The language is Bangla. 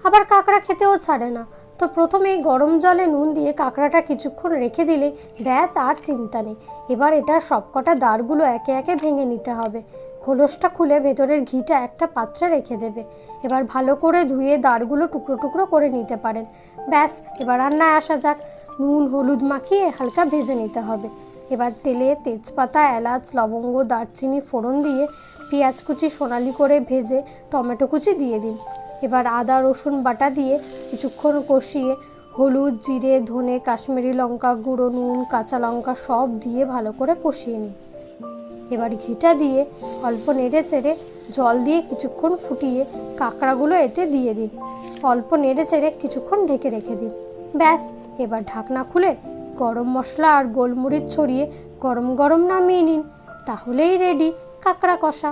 আবার কাঁকড়া খেতেও ছাড়ে না। তো প্রথমেই গরম জলে নুন দিয়ে কাঁকড়াটা কিছুক্ষণ রেখে দিলে ব্যাস আর চিন্তা নেই। এবার এটার সবকটা দাঁড়গুলো একে একে ভেঙে নিতে হবে। খোলসটা খুলে ভেতরের ঘিটা একটা পাত্রে রেখে দেবে। এবার ভালো করে ধুয়ে দাঁড়গুলো টুকরো টুকরো করে নিতে পারেন। ব্যাস, এবার রান্নায় আসা যাক। নুন হলুদ মাখিয়ে হালকা ভেজে নিতে হবে। এবার তেলে তেজপাতা, এলাচ, লবঙ্গ, দারচিনি ফোড়ন দিয়ে পেঁয়াজ কুচি সোনালি করে ভেজে টমেটো কুচি দিয়ে দিন। এবার আদা রসুন বাটা দিয়ে কিছুক্ষণ কষিয়ে হলুদ, জিরে, ধনে, কাশ্মীরি লঙ্কা গুঁড়ো, নুন, কাঁচা লঙ্কা সব দিয়ে ভালো করে কষিয়ে নিন। এবার ঘিটা দিয়ে অল্প নেড়ে চেড়ে জল দিয়ে কিছুক্ষণ ফুটিয়ে কাঁকড়াগুলো এতে দিয়ে দিন। অল্প নেড়ে চেড়ে কিছুক্ষণ ঢেকে রেখে দিন। ব্যাস, এবার ঢাকনা খুলে গরম মশলা আর গোলমরিচ ছড়িয়ে গরম গরম নামিয়ে নিন। তাহলেই রেডি কাঁকড়া কষা।